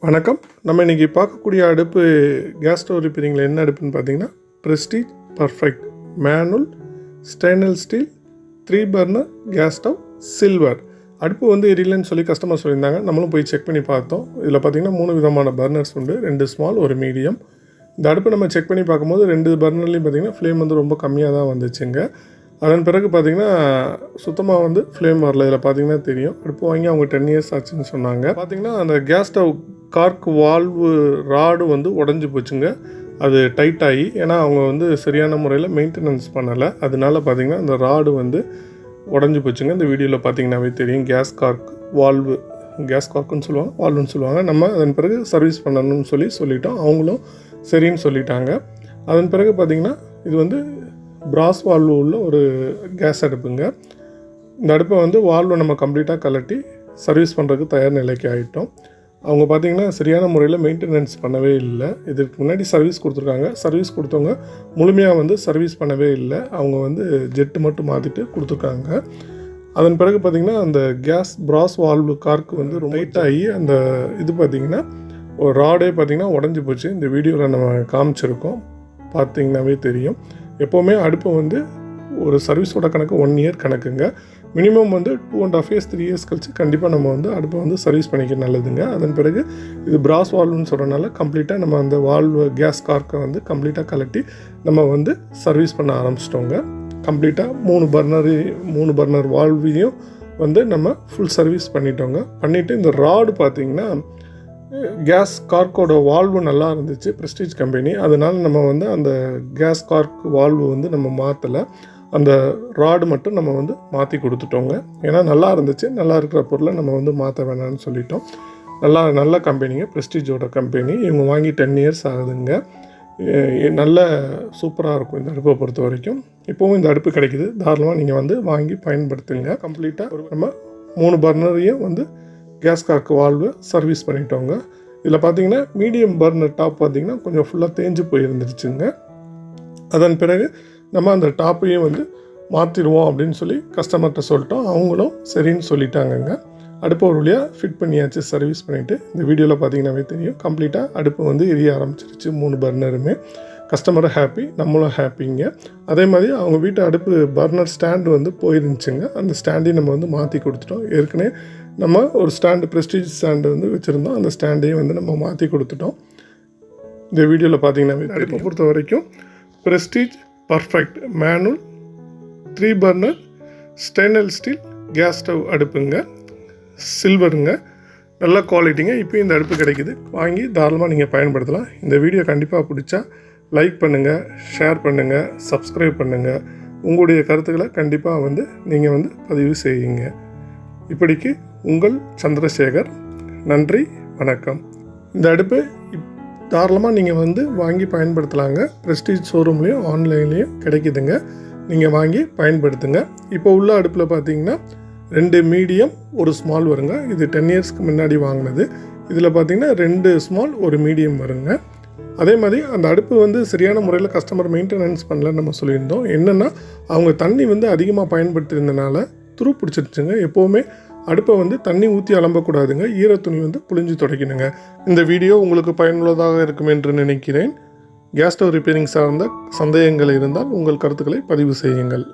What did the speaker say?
வணக்கம். நம்ம இன்றைக்கி பார்க்கக்கூடிய அடுப்பு கேஸ் ஸ்டவ் ரிப்பேரிங்கில் என்ன அடுப்புன்னு பார்த்தீங்கன்னா prestige perfect manual stainless steel 3 burner gas stove silver அடுப்பு வந்து எரியலன்னு சொல்லி கஸ்டமர் சொல்லியிருந்தாங்க. நம்மளும் போய் செக் பண்ணி பார்த்தோம். இதில் பார்த்திங்கன்னா 3 விதமான பர்னர்ஸ் உண்டு, 2 ஸ்மால் ஒரு மீடியம். இந்த அடுப்பு நம்ம செக் பண்ணி பார்க்கும்போது 2 பர்னர்லேயும் பார்த்திங்கன்னா ஃப்ளேம் வந்து ரொம்ப கம்மியாக தான் வந்துச்சுங்க. அதன் பிறகு பார்த்திங்கன்னா சுத்தமாக வந்து ஃப்ளேம் வரல. இதில் பார்த்திங்கன்னா தெரியும். அடுப்பு வாங்கி அவங்க 10 இயர்ஸ் ஆச்சுன்னு சொன்னாங்க. பார்த்திங்கன்னா அந்த gas stove cork valve rod வந்து உடஞ்சி போச்சுங்க. அது டைட் ஆகி, ஏன்னா அவங்க வந்து சரியான முறையில் மெயின்டெனன்ஸ் பண்ணலை. அதனால பார்த்திங்கன்னா அந்த ராடு வந்து உடஞ்சி போச்சுங்க. இந்த வீடியோவில் பார்த்திங்கன்னாவே தெரியும். கேஸ் கார்க் வால்வு, கேஸ் கார்க்குன்னு சொல்லுவாங்க, வால்வுன்னு சொல்லுவாங்க. நம்ம அதன் பிறகு சர்வீஸ் பண்ணணும்னு சொல்லிட்டோம். அவங்களும் சரின்னு சொல்லிட்டாங்க. அதன் பிறகு பார்த்திங்கன்னா இது வந்து பிராஸ் வால்வு உள்ள ஒரு கேஸ் அடுப்புங்க. இந்த அடுப்பை வந்து வால்வை நம்ம கம்ப்ளீட்டாக கலட்டி சர்வீஸ் பண்ணுறதுக்கு தயார் நிலைக்கு ஆகிட்டோம். அவங்க பார்த்திங்கன்னா சரியான முறையில் மெயின்டெனன்ஸ் பண்ணவே இல்லை. இதுக்கு முன்னாடி சர்வீஸ் கொடுத்துருக்காங்க. சர்வீஸ் கொடுத்தவங்க முழுமையாக வந்து சர்வீஸ் பண்ணவே இல்லை. அவங்க வந்து ஜெட்டு மட்டும் மாற்றிட்டு கொடுத்துருக்காங்க. அதன் பிறகு பார்த்திங்கன்னா அந்த கேஸ் பிராஸ் வால்வு கார்க்கு வந்து ரொம்ப டைட்டாகி அந்த இது பார்த்திங்கன்னா ஒரு ராடே பார்த்திங்கன்னா உடஞ்சி போச்சு. இந்த வீடியோவில் நம்ம காமிச்சிருக்கோம், பார்த்திங்கனாவே தெரியும். எப்போவுமே அடுப்பை வந்து ஒரு சர்வீஸோட கணக்கு 1 இயர் கணக்குங்க. மினிமம் வந்து 2.5 இயர்ஸ் 3 இயர்ஸ் கழிச்சு கண்டிப்பாக நம்ம வந்து அடுப்பை வந்து சர்வீஸ் பண்ணிக்க நல்லதுங்க. அதன் பிறகு இது பிராஸ் வால்வுன்னு சொல்கிறனால கம்ப்ளீட்டாக நம்ம அந்த வால்வு கேஸ் கார்க்கை வந்து கம்ப்ளீட்டாக கலட்டி நம்ம வந்து சர்வீஸ் பண்ண ஆரம்பிச்சிட்டோங்க. கம்ப்ளீட்டாக 3 பர்னர் வால்வையும் வந்து நம்ம ஃபுல் சர்வீஸ் பண்ணிட்டோங்க. பண்ணிவிட்டு இந்த ராடு பார்த்திங்கன்னா கேஸ் கார்க்கோட வால்வு நல்லா இருந்துச்சு, ப்ரெஸ்டீஜ் கம்பெனி. அதனால் நம்ம வந்து அந்த கேஸ் கார்க் வால்வு வந்து நம்ம மாற்றலை, அந்த ராடு மட்டும் நம்ம வந்து மாற்றி கொடுத்துட்டோங்க. ஏன்னா நல்லா இருந்துச்சு, நல்லா இருக்கிற பொருளை நம்ம வந்து மாற்ற வேணாம்னு சொல்லிட்டோம். நல்ல கம்பெனிங்க, ப்ரெஸ்டீஜோட கம்பெனி. இவங்க வாங்கி 10 இயர்ஸ் ஆகுதுங்க. நல்ல சூப்பராக இருக்கும் இந்த அடுப்பை பொறுத்த வரைக்கும். இப்போவும் இந்த அடுப்பு கிடைக்குது, தாராளமாக நீங்கள் வந்து வாங்கி பயன்படுத்துங்க. கம்ப்ளீட்டாக நம்ம 3 பர்னரையும் வந்து கேஸ் கார்க்கு வால்வு சர்வீஸ் பண்ணிட்டோங்க. இதில் பார்த்திங்கன்னா மீடியம் பர்னர் டாப் பார்த்திங்கன்னா கொஞ்சம் ஃபுல்லாக தேஞ்சு போயிருந்துருச்சுங்க. அதன் பிறகு நம்ம அந்த டாப்பையும் வந்து மாற்றிடுவோம் அப்படின்னு சொல்லி கஸ்டமர்கிட்ட சொல்லிட்டோம். அவங்களும் சரின்னு சொல்லிட்டாங்கங்க. அடுப்பு ஒரு வழியாக ஃபிட் பண்ணியாச்சு, சர்வீஸ் பண்ணிவிட்டு. இந்த வீடியோவில் பார்த்திங்கன்னாவே தெரியும். கம்ப்ளீட்டாக அடுப்பு வந்து எரிய ஆரம்பிச்சிருச்சு 3 பர்னருமே. கஸ்டமரும் ஹாப்பி, நம்மளும் ஹாப்பிங்க. அதே மாதிரி அவங்க வீட்டு அடுப்பு பர்னர் ஸ்டாண்டு வந்து போயிருந்துச்சுங்க. அந்த ஸ்டாண்டையும் நம்ம வந்து மாற்றி கொடுத்துட்டோம். ஏற்கனவே நம்ம ஒரு ஸ்டாண்டு ப்ரெஸ்டீஜ் ஸ்டாண்டு வந்து வச்சுருந்தோம். அந்த ஸ்டாண்டையும் வந்து நம்ம மாற்றி கொடுத்துட்டோம். இந்த வீடியோவில் பார்த்திங்கன்னா அடுப்பை பொறுத்த வரைக்கும் Prestige perfect manual 3 burner stainless steel gas stove அடுப்புங்க, சில்வருங்க. நல்ல குவாலிட்டிங்க. இப்போ இந்த அடுப்பு கிடைக்குது, வாங்கி தாராளமாக நீங்கள் பயன்படுத்தலாம். இந்த வீடியோ கண்டிப்பாக பிடிச்சா லைக் பண்ணுங்கள், ஷேர் பண்ணுங்கள், சப்ஸ்கிரைப் பண்ணுங்கள். உங்களுடைய கருத்துக்களை கண்டிப்பாக வந்து நீங்கள் வந்து பதிவு செய்யுங்க. இப்படிக்கு உங்கள் சந்திரசேகர். நன்றி, வணக்கம். இந்த அடுப்பு தாராளமாக நீங்கள் வந்து வாங்கி பயன்படுத்தலாங்க. ப்ரெஸ்டீஜ் ஷோரூம்லேயும் ஆன்லைன்லேயும் கிடைக்குதுங்க. நீங்கள் வாங்கி பயன்படுத்துங்க. இப்போ உள்ள அடுப்பில் பார்த்தீங்கன்னா 2 மீடியம் 1 ஸ்மால் வருங்க. இது 10 இயர்ஸ்க்கு முன்னாடி வாங்கினது. இதில் பார்த்திங்கன்னா 2 ஸ்மால் 1 மீடியம் வருங்க. அதே மாதிரி அந்த அடுப்பு வந்து சரியான முறையில் கஸ்டமர் மெயின்டெனன்ஸ் பண்ணலன்னு நம்ம சொல்லியிருந்தோம். என்னென்னா அவங்க தண்ணி வந்து அதிகமாக பயன்படுத்தியிருந்தனால துரு பிடிச்சிருச்சுங்க. எப்போவுமே அடுப்பை வந்து தண்ணி ஊற்றி அலம்பக்கூடாதுங்க. ஈரத்துணி வந்து புழிஞ்சு துடைக்கணுங்க. இந்த வீடியோ உங்களுக்கு பயனுள்ளதாக இருக்கும் என்று நினைக்கிறேன். கேஸ் ஸ்டவ் ரிப்பேரிங் சார்ந்த சந்தேகங்கள் இருந்தால் உங்கள் கருத்துக்களை பதிவு செய்யுங்கள்.